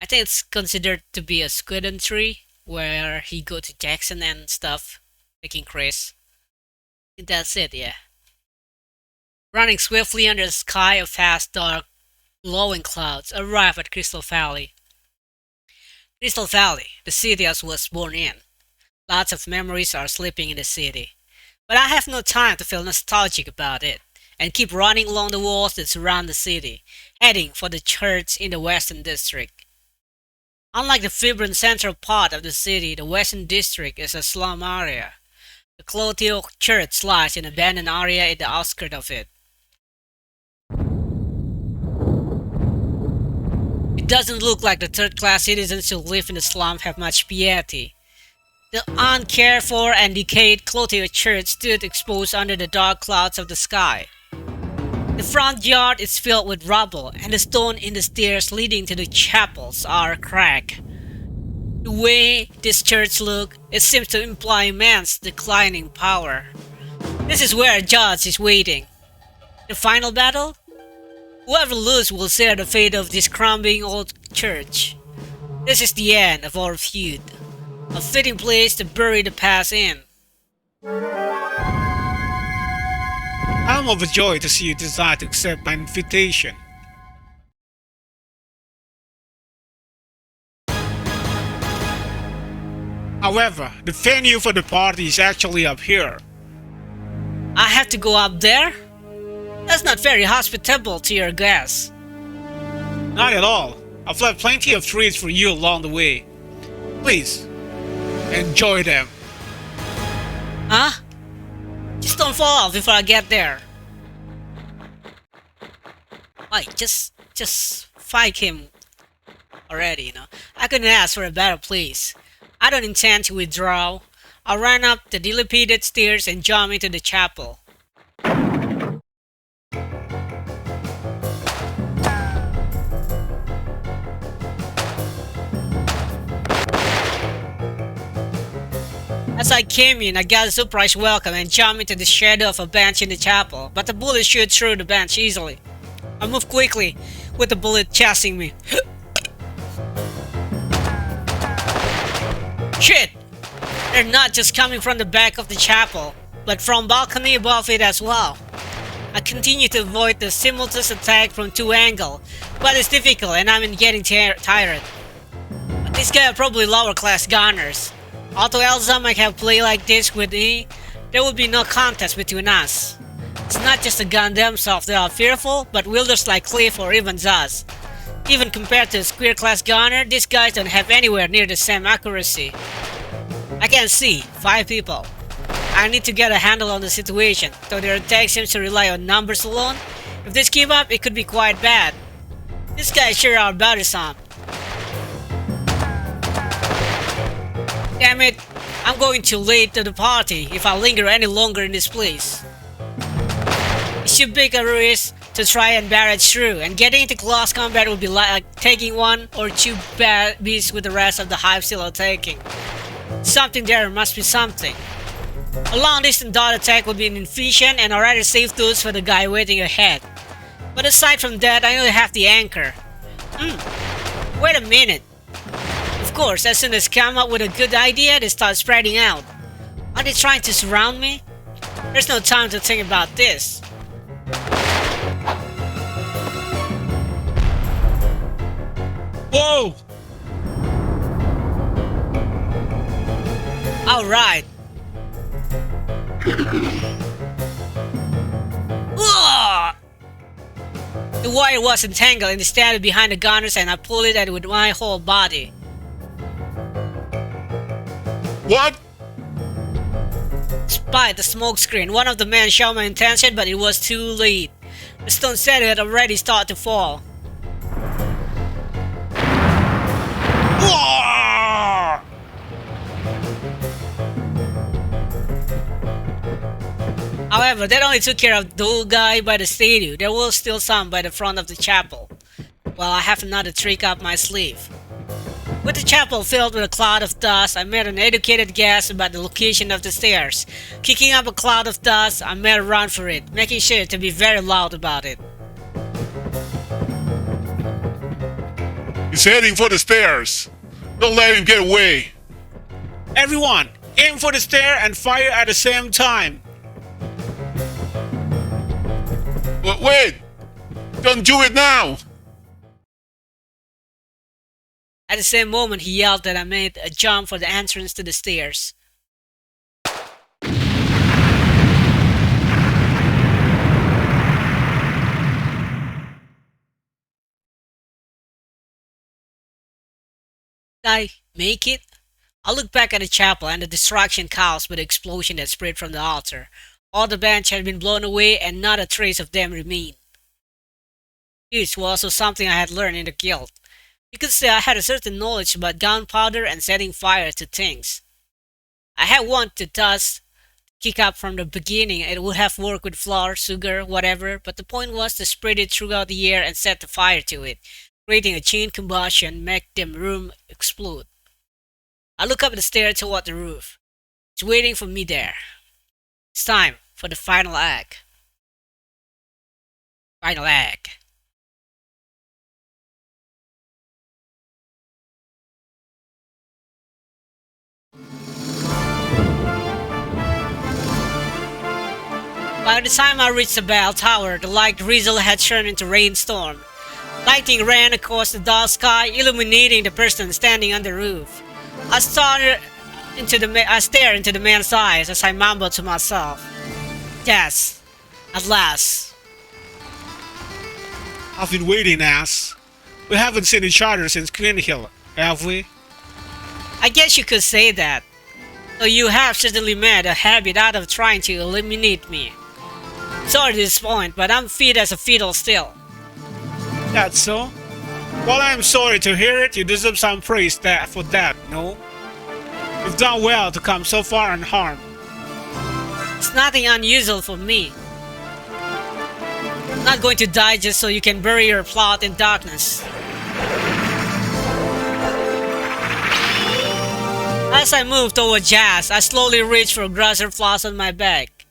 I think it's considered to be a Suikoden 3, where he go to Jackson and stuff, making Chris. I think that's it, yeah. Running swiftly under the sky of vast dark, glowing clouds, arrive at Crystal Valley. Crystal Valley, the city I was born in. Lots of memories are sleeping in the city. But I have no time to feel nostalgic about it, and keep running along the walls that surround the city, heading for the church in the Western District. Unlike the vibrant central part of the city, the Western District is a slum area. The Clotteo Church lies in an abandoned area in the outskirts of it. It doesn't look like the third-class citizens who live in the slum have much piety. The uncared for and decayed Clotteo Church stood exposed under the dark clouds of the sky. The front yard is filled with rubble, and the stone in the stairs leading to the chapels are cracked. The way this church looks, it seems to imply immense declining power. This is where a judge is waiting. The final battle? Whoever loses will share the fate of this crumbling old church. This is the end of our feud. A fitting place to bury the past in. I'm overjoyed to see you decide to accept my invitation. However, the venue for the party is actually up here. I have to go up there? That's not very hospitable to your guests. Not at all. I've left plenty of treats for you along the way. Please, enjoy them. Huh? Just don't fall off before I get there. Like, just fight him already, you know. I couldn't ask for a better place. I don't intend to withdraw. I'll run up the dilapidated stairs and jump into the chapel. As I came in, I got a surprise welcome and jumped into the shadow of a bench in the chapel, but the bullet shoot through the bench easily. I moved quickly, with the bullet chasing me. Shit! They're not just coming from the back of the chapel, but from balcony above it as well. I continue to avoid the simultaneous attack from two angles, but it's difficult and I'm getting tired. But these guys are probably lower class gunners. Although Elsa might have played like this with me, there would be no contest between us. It's not just the gun themselves that are fearful, but wielders like Cliff or even Zaz. Even compared to a square class gunner, these guys don't have anywhere near the same accuracy. I can see 5 people. I need to get a handle on the situation, though their attack seems to rely on numbers alone. If this keep up, it could be quite bad. These guys sure are bothersome. Damn it, I'm going too late to the party if I linger any longer in this place. It's too big a risk to try and barrage through, and getting into close combat would be like taking 1 or 2 beats with the rest of the hive still attacking. Something there must be something. A long distance dot attack would be inefficient and already safe tools for the guy waiting ahead. But aside from that, I only have the anchor. Wait a minute. Of course, as soon as they come up with a good idea, they start spreading out. Are they trying to surround me? There's no time to think about this. Whoa! Alright. The wire was entangled and standing behind the gunners, and I pulled it with my whole body. What? Despite the smoke screen, one of the men showed my intention, but it was too late. The stone set had already started to fall. However, that only took care of the old guy by the statue. There was still some by the front of the chapel. Well, I have another trick up my sleeve. With the chapel filled with a cloud of dust, I made an educated guess about the location of the stairs. Kicking up a cloud of dust, I made a run for it, making sure to be very loud about it. He's heading for the stairs. Don't let him get away. Everyone, aim for the stair and fire at the same time. Wait! Don't do it now! At the same moment, he yelled that I made a jump for the entrance to the stairs. Did I make it? I look back at the chapel and the destruction caused by the explosion that spread from the altar. All the bench had been blown away and not a trace of them remained. This was also something I had learned in the guild. You could say I had a certain knowledge about gunpowder and setting fire to things. I had wanted to thus kick up from the beginning. It would have worked with flour, sugar, whatever, but the point was to spread it throughout the air and set the fire to it, creating a chain combustion, make the room explode. I look up the stair toward the roof. It's waiting for me there. It's time for the final act. Final act. By the time I reached the bell tower, the light drizzle had turned into rainstorm. Lightning ran across the dark sky, illuminating the person standing on the roof. I stared into the man's eyes as I mumbled to myself, "Yes, at last." I've been waiting, ass. We haven't seen each other since Queen Hill, have we? I guess you could say that. Though you have certainly made a habit out of trying to eliminate me. Sorry to disappoint, but I'm fit as a fiddle still. That's so? Well, I'm sorry to hear it. You deserve some praise for that, no? You've done well to come so far unharmed. It's nothing unusual for me. I'm not going to die just so you can bury your plot in darkness. As I move toward Jazz, I slowly reach for grosser flaws on my back.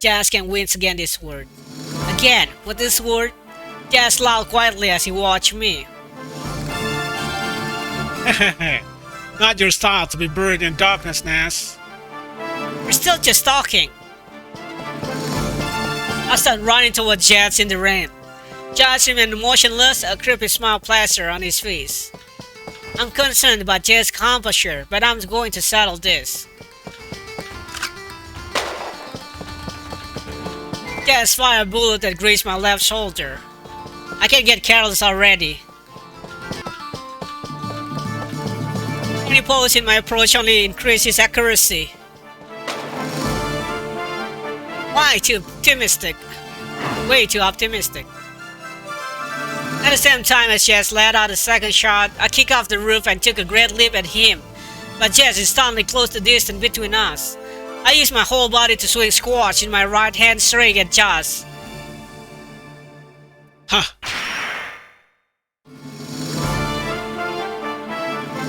Jazz can wince against this word. Again, with this word, Jazz laughed quietly as he watched me. Not your style to be buried in darkness, Nas. We're still just talking. I start running toward Jazz in the rain. Jazz remained motionless, a creepy smile plastered on his face. I'm concerned about Jazz's composure, but I'm going to settle this. Jazz fired a bullet that grazed my left shoulder. I can get careless already. Any pause in my approach only increases accuracy. Why too optimistic? Way too optimistic. At the same time as Jazz let out a second shot, I kicked off the roof and took a great leap at him. But Jazz instantly closed the distance between us. I used my whole body to swing squash in my right hand straight at Jazz. Huh.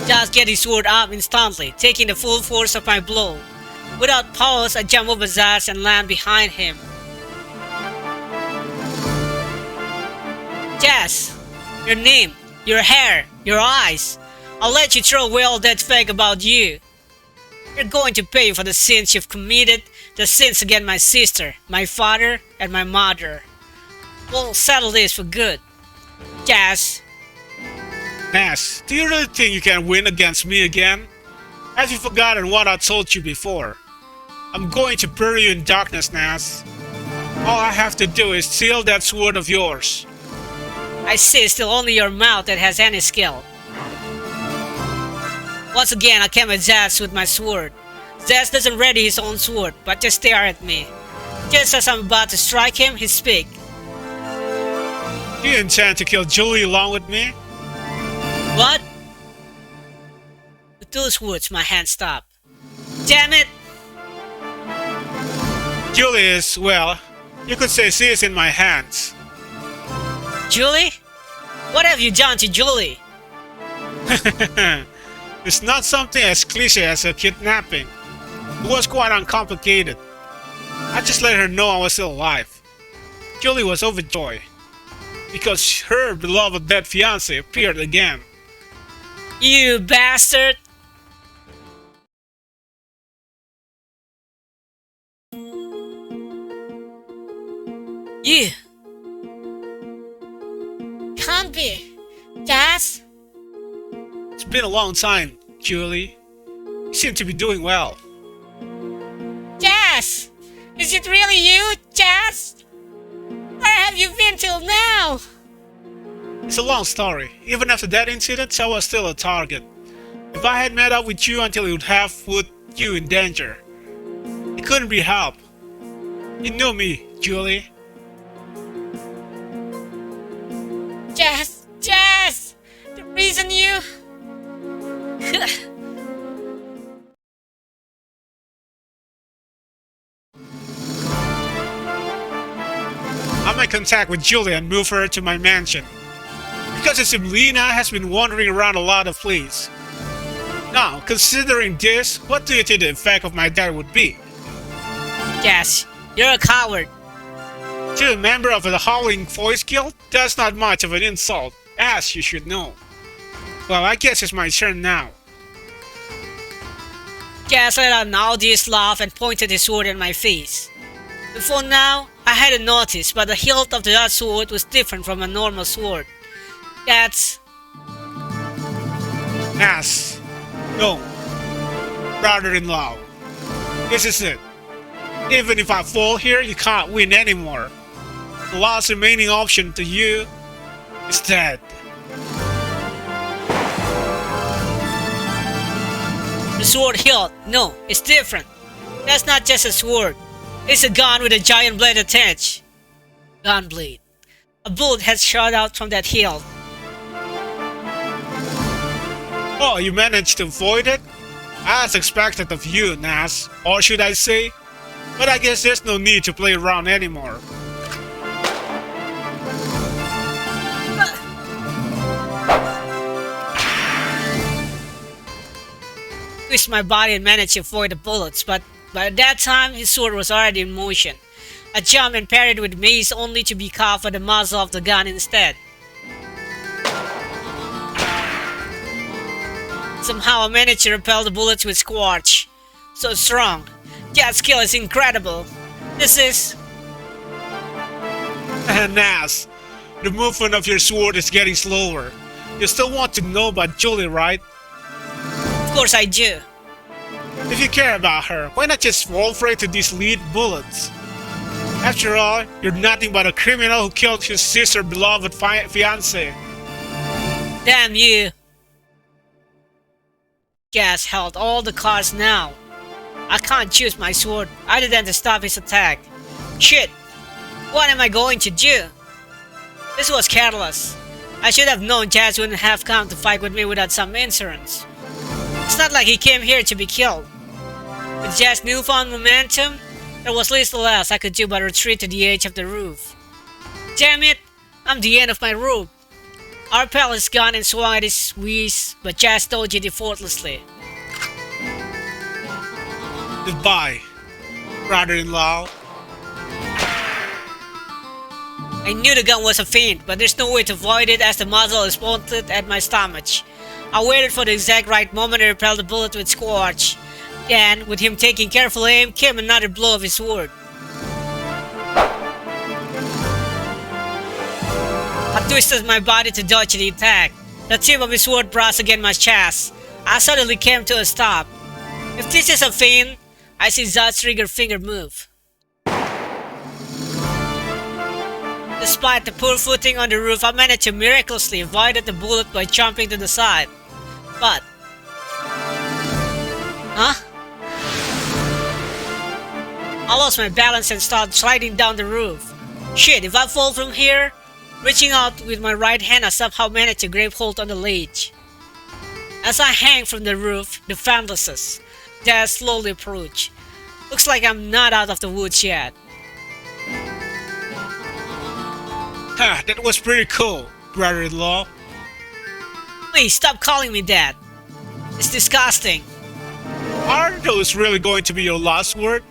Jazz get his sword up instantly, taking the full force of my blow. Without pause, I jump over Jazz and land behind him. Jazz, your name, your hair, your eyes. I'll let you throw away all that fake about you. You're going to pay for the sins you've committed, the sins against my sister, my father, and my mother. We'll settle this for good. Jazz. Nas, do you really think you can win against me again? Have you forgotten what I told you before? I'm going to bury you in darkness, Nas. All I have to do is steal that sword of yours. I say it's still only your mouth that has any skill. Once again, I came at Jazz with my sword. Jazz doesn't ready his own sword, but just stare at me. Just as I'm about to strike him, he speaks. Do you intend to kill Julie along with me? What? With those words, my hand stopped. Damn it! Julie is, well, you could say she is in my hands. Julie? What have you done to Julie? It's not something as cliche as a kidnapping. It was quite uncomplicated. I just let her know I was still alive. Julie was overjoyed because her beloved dead fiancé appeared again. You bastard! You! Can't be! Jazz? It's been a long time, Julie. You seem to be doing well. Jazz! Is it really you, Jazz? Where have you been till now? It's a long story. Even after that incident, I was still a target. If I had met up with you until it would have put you in danger, it couldn't be helped. You knew me, Julie. Jazz! The reason you... I made contact with Julie and moved her to my mansion. Because it seems Lena has been wandering around a lot of places. Now, considering this, what do you think the effect of my death would be? Jazz, you're a coward. To a member of the Howling Voice Guild, that's not much of an insult, as you should know. Well, I guess it's my turn now. Jazz let out an audious laugh and pointed his sword in my face. Before now, I hadn't noticed, but the hilt of that sword was different from a normal sword. That's... Ass. No. Brother-in-law. This is it. Even if I fall here, you can't win anymore. The last remaining option to you is dead. The sword hilt. No, it's different. That's not just a sword. It's a gun with a giant blade attached. Gun blade. A bullet has shot out from that hilt. Oh, you managed to avoid it? As expected of you, Nas. Or should I say? But I guess there's no need to play around anymore. Twist my body and managed to avoid the bullets, but by that time his sword was already in motion. I jumped and parried with mace only to be caught for the muzzle of the gun instead. Somehow I managed to repel the bullets with Squarch. So strong. That skill is incredible. This is... Nas, the movement of your sword is getting slower. You still want to know about Julie, right? Of course I do. If you care about her, why not just fall prey to these lead bullets? After all, you're nothing but a criminal who killed his sister's beloved fiancé. Damn you. Gas held all the cards now. I can't choose my sword other than to stop his attack. Shit! What am I going to do? This was careless. I should have known Jazz wouldn't have come to fight with me without some insurance. It's not like he came here to be killed. With Jazz's newfound momentum, there was little else I could do but retreat to the edge of the roof. Damn it! I'm the end of my rope. Our pal is gone and swung at his wheeze, but Jazz dodged it effortlessly. Goodbye, brother-in-law. I knew the gun was a feint, but there's no way to avoid it as the muzzle is pointed at my stomach. I waited for the exact right moment to repel the bullet with Squarch. Then, with him taking careful aim, came another blow of his sword. I twisted my body to dodge the attack. The tip of his sword brushed against my chest. I suddenly came to a stop. If this is a feint, I see Zod's trigger finger move. Despite the poor footing on the roof, I managed to miraculously avoid the bullet by jumping to the side. But... Huh? I lost my balance and started sliding down the roof. Shit, if I fall from here... Reaching out with my right hand, I somehow managed to grab hold on the ledge. As I hang from the roof, the fantasies that slowly approach. Looks like I'm not out of the woods yet. Ha, that was pretty cool, brother-in-law. Please stop calling me that. It's disgusting. Are those really going to be your last word?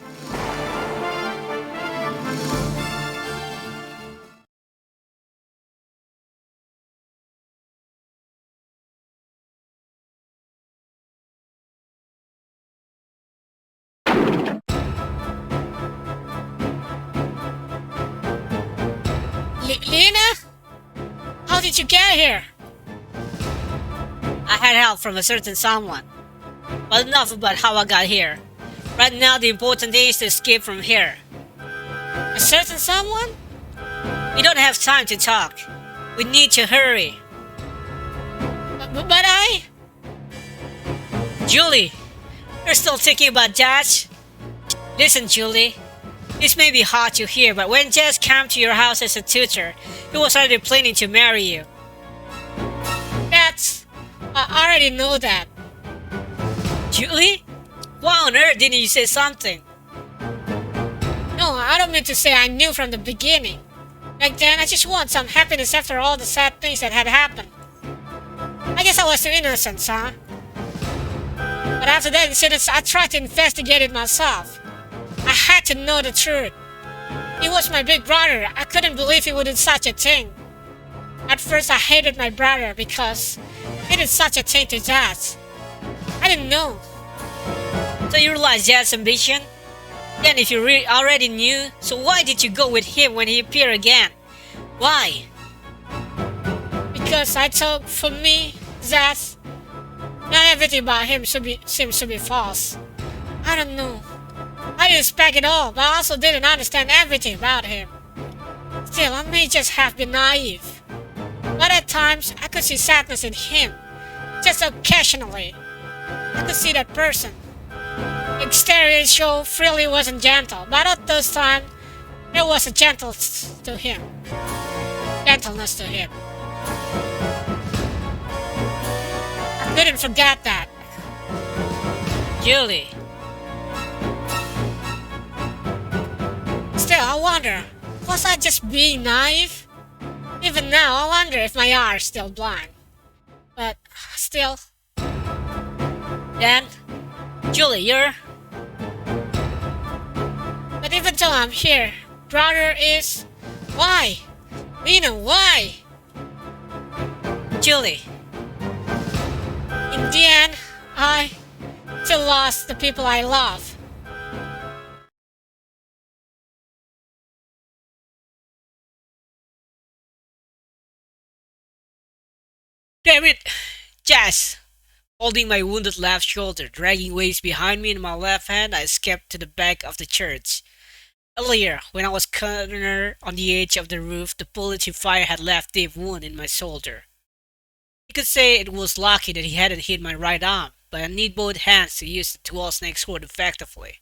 Lina? How did you get here? I had help from a certain someone. But enough about how I got here. Right now the important thing is to escape from here. A certain someone? We don't have time to talk. We need to hurry. But I... Julie, you're still thinking about Jazz? Listen, Julie. This may be hard to hear, but when Jazz came to your house as a tutor, he was already planning to marry you. I already know that. Julie? Why on earth didn't you say something? No, I don't mean to say I knew from the beginning. Back then, I just want some happiness after all the sad things that had happened. I guess I was too innocent, huh? But after that incident, I tried to investigate it myself. I had to know the truth. He was my big brother. I couldn't believe he would do such a thing. At first, I hated my brother because he did such a thing to Jazz. I didn't know. So you realized Jazz's ambition? Then if you already knew, so why did you go with him when he appeared again? Why? Because I thought, for me, Jazz, not everything about him seems to be false. I don't know. I didn't expect it all, but I also didn't understand everything about him. Still, I may just have been naive. But at times, I could see sadness in him. Just occasionally. I could see that person. Exterior show really wasn't gentle, but at those times, there was a gentleness to him. I couldn't forget that. Julie. Still, I wonder, was I just being naive? Even now, I wonder if my eyes are still blind. But, still... Then, Julie, you're... But even though I'm here, brother is... Why? Lina, why? Julie. In the end, I still lost the people I love. Damn it! Jazz! Holding my wounded left shoulder, dragging waves behind me in my left hand, I escaped to the back of the church. Earlier, when I was cornered on the edge of the roof, the bullet he fired had left a deep wound in my shoulder. You could say it was lucky that he hadn't hit my right arm, but I need both hands to use the dual snake sword effectively.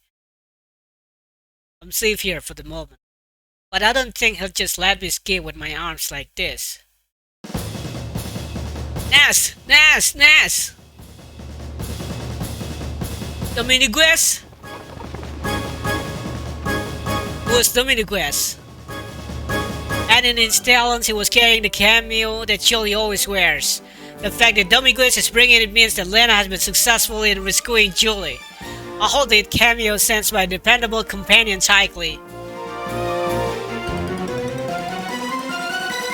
I'm safe here for the moment, but I don't think he'll just let me escape with my arms like this. Nas! Dominguez? Who's Dominguez? And in his talons, he was carrying the cameo that Julie always wears. The fact that Dominguez is bringing it means that Lena has been successful in rescuing Julie. I hold the cameo sensed by dependable companion tightly.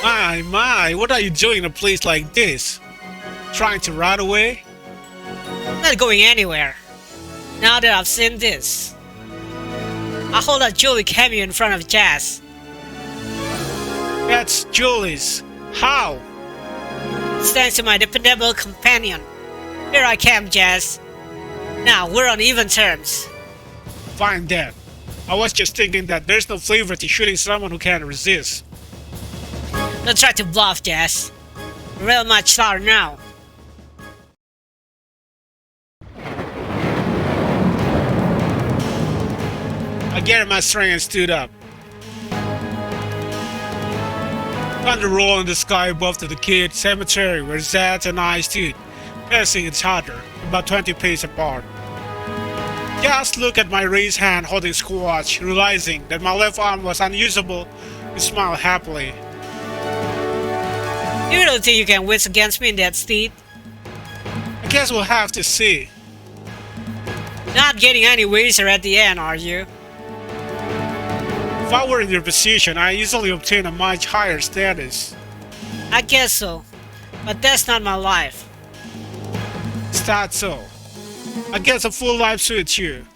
My, what are you doing in a place like this? Trying to run away? I'm not going anywhere. Now that I've seen this. I hold out Julie cameo in front of Jazz. That's Julie's. How? Thanks to my dependable companion. Here I come, Jazz. Now, we're on even terms. Fine then. I was just thinking that there's no flavor to shooting someone who can't resist. Don't try to bluff, Jazz. You're real much sour now. I gathered my strength and stood up. Thunder rolled in the sky above the decayed cemetery where Zed and I stood, facing each other, about 20 paces apart. Just look at my raised hand holding Squatch, realizing that my left arm was unusable, he smiled happily. You really think you can win against me in that state? I guess we'll have to see. Not getting any wiser at the end, are you? If I were in your position, I easily obtain a much higher status. I guess so, but that's not my life. Is that so? I guess a full life suits you.